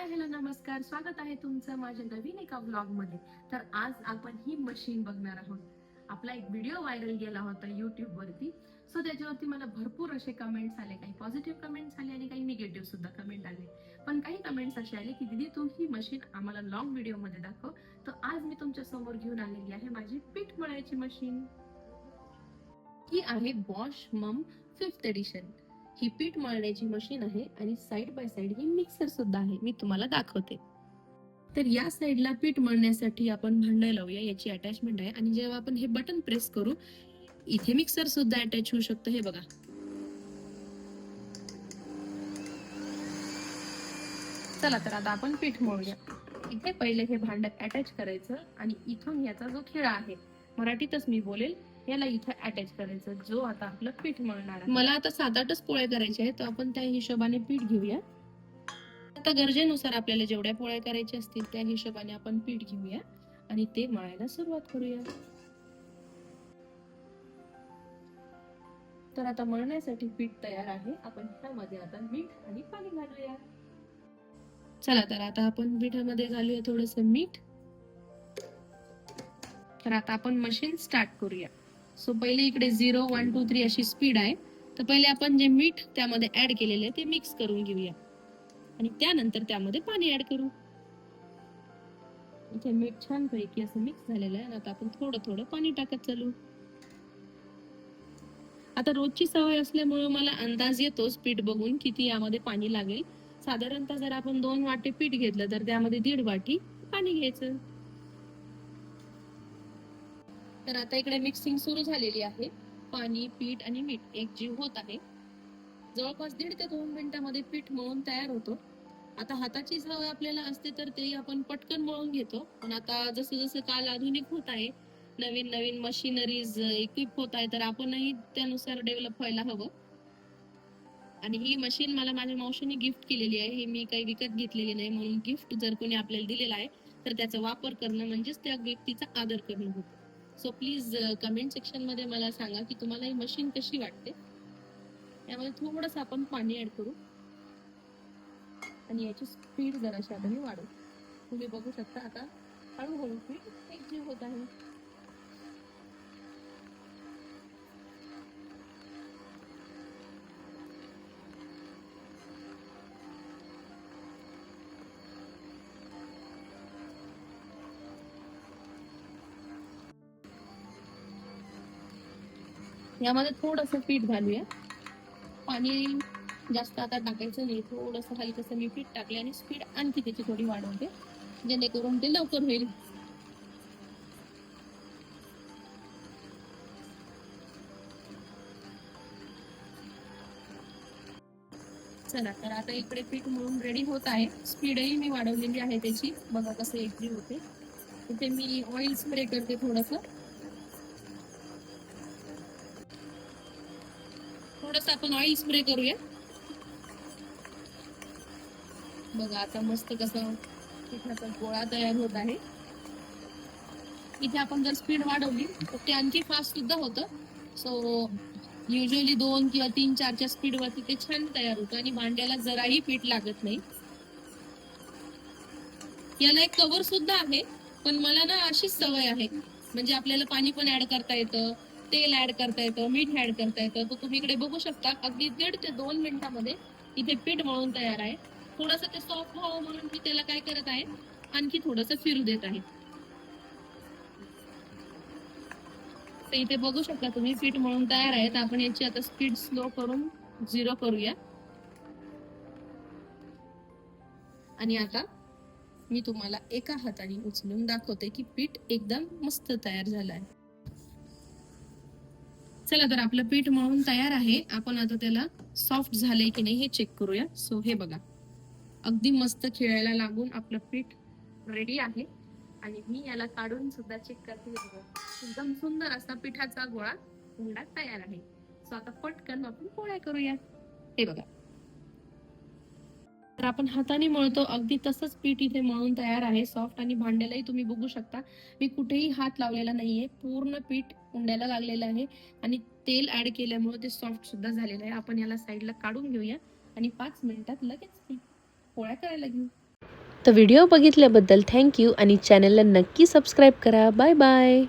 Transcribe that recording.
Hello नमस्कार, स्वागत आहे तुमचं माझ्या नवीन एका व्लॉग मध्ये. तर आज आपण ही मशीन बघणार आहोत. आपला एक व्हिडिओ व्हायरल गेला होता युट्यूब वरती. सो त्याच्यावरती मला भरपूर असे कमेंट्स आले, काही पॉझिटिव्ह कमेंट्स आले आणि काही निगेटिव्ह सुद्धा कमेंट आले. पण काही कमेंट्स असे आले की दीदी तू ही मशीन आम्हाला लॉंग व्हिडिओ मध्ये दाखव. तर आज मी तुमच्या समोर घेऊन आलेली आहे माझी पीठ मळायची मशीन. ही आहे बॉश मम 5th एडिशन. ही पीठ मळण्याची मशीन आहे आणि side by side he mixer सुद्धा आहे. मी तुम्हाला दाखवते. तर या साइडला पीठ मळण्यासाठी आपण भांडं लावूया, याची अटॅचमेंट आहे. आणि जेव्हा आपण हे बटन प्रेस करू, इथे मिक्सर सुद्धा अटॅच होऊ शकतं. हे बघा. चला तर आता आपण पीठ मळूया. इथे पहिले हे भांड अटॅच करायचं आणि इथून याचा जो खिळा आहे, मराठीतच मी बोलेल, याला इथे अटॅच करायचं, जो आता आपलं पीठ मळणार आहे. मला आता 7-8च पोळ्या करायच्या आहेत, तर आपण त्या हिशोबाने पीठ घेऊया. आता गरजेनुसार आपल्याला जेवढ्या पोळ्या करायच्या असतील त्या हिशोबाने आपण पीठ घेऊया आणि ते मळायला सुरुवात करूया. तर आता मळण्यासाठी पीठ तयार आहे. आपण त्यामध्ये आता मीठ आणि पाणी घालूया. चला तर आता आपण पिठामध्ये घालूया थोडस मीठ. तर आता आपण मशीन स्टार्ट करूया. सो पहिले इकडे 0 1 2 3 अशी स्पीड आहे. तर पहिले आपण जे मीठ त्यामध्ये ऍड केलेले आहे ते मिक्स करून घेऊया आणि त्यानंतर त्यामध्ये पाणी ऍड करू. इथे मीठ छान पैकी असं मिक्स झालेलं आहे. आता आपण थोडं थोडं पाणी टाकत चालू. आता रोजची सवय असल्यामुळे मला अंदाज येतो पीठ बघून किती यामध्ये पाणी लागेल. साधारणतः जर आपण 2 वाटी पीठ घेतलं तर त्यामध्ये 1.5 वाटी पाणी घ्यायचं. तर आता इकडे मिक्सिंग सुरू झालेली आहे. पाणी, पीठ आणि मीठ एकजीव होत आहे. जवळपास 1.5 ते 2 मिनिटांमध्ये पीठ मळून तयार होतो. आता हाताची सवय आपल्याला असते तर ते आपण पटकन मळून घेतो. पण आता जसं जसं काल आधुनिक होत आहे, नवीन नवीन मशिनरीज इक्विप होत आहे, तर आपणही त्यानुसार डेव्हलप व्हायला हवं. आणि ही मशीन मला माझ्या मावशीने गिफ्ट केलेली आहे. ही मी काही विकत घेतलेली नाही, म्हणून गिफ्ट जर कोणी आपल्याला दिलेला आहे तर त्याचा वापर करणं म्हणजेच त्या व्यक्तीचा आदर करणं होतं. सो प्लीज कमेंट सेक्शन मध्ये मला सांगा की तुम्हाला ही मशीन कशी वाटते. यामध्ये थोडस आपण पाणी ऍड करू आणि याची स्पीड जराशी आपण वाढवू. तुम्ही बघू शकता आता हळूहळू पीठ एकजीव होत आहे. यामध्ये थोडस पीठ घालूया. पाणी जास्त आता टाकायचं नाही, थोडस हलकस मी पीठ टाकले आणि स्पीड आणखी त्याची थोडी वाढवते, जेणेकरून ते लवकर होईल. चला तर आता इकडे पीठ मळून रेडी होत आहे. स्पीडही मी वाढवलेली आहे त्याची. बघा कसं एकजीव होते. इथे मी ऑइल स्प्रे करते थोडस. थोडस आपण ऑइल स्प्रे करूया. बघा आता मस्त कसं पिठाचा गोळा तयार होत आहे. इथे आपण जर स्पीड वाढवली तर ते आणखी फास्ट सुद्धा होतं. सो युजली 2 किंवा 3 4च्या स्पीड वरती ते छान तयार होतं आणि भांड्याला जराही पीठ लागत नाही. याला एक कव्हर सुद्धा आहे, पण मला ना अशीच सवय आहे, म्हणजे आपल्याला पाणी पण ऍड करता येतं, तेल ऍड करता येतं, मीठ ऍड करता येतं. तर तुम्ही इकडे बघू शकता अगदी 1.5 ते 2 मिनिटांमध्ये इथे पीठ मळून तयार आहे. थोडस ते सॉफ्ट व्हावं म्हणून मी त्याला काय करत आहे, आणखी थोडस फिरू देत आहे. तर इथे बघू शकता तुम्ही पीठ मळून तयार आहे. तर आपण याची आता स्पीड स्लो करून 0 करूया. आणि आता मी तुम्हाला एका हाताने उचलून दाखवते की पीठ एकदम मस्त तयार झालं आहे. चला तर आपलं पीठ मळून तयार आहे. आपण आता त्याला सॉफ्ट झालंय की नाही हे चेक करूया. सो हे बघा, अगदी मस्त खिळायला लागून आपलं पीठ रेडी आहे. आणि मी याला काढून सुद्धा चेक करते. एकदम सुंदर असा पिठाचा गोळा उंडा तयार आहे. सो आता पटकन आपण पोळ्या करूया. हे बघा, तर आपण हाताने मळतो अगदी तसंच पीठ इथे मळून तयार आहे, सॉफ्ट. आणि भांड्यालाही तुम्ही बघू शकता मी कुठेही हात लावलेला नाहीये. पूर्ण पीठ उंड्याला लागलेलं आहे आणि तेल ऍड केल्यामुळे ते सॉफ्ट सुद्धा झालेलं आहे. आपण याला साईडला काढून घेऊया आणि 5 मिनिटात लगेच पोळ्या करायला घेऊ. तर व्हिडिओ बघितल्याबद्दल थँक्यू आणि चॅनलला नक्की सबस्क्राईब करा. Bye bye.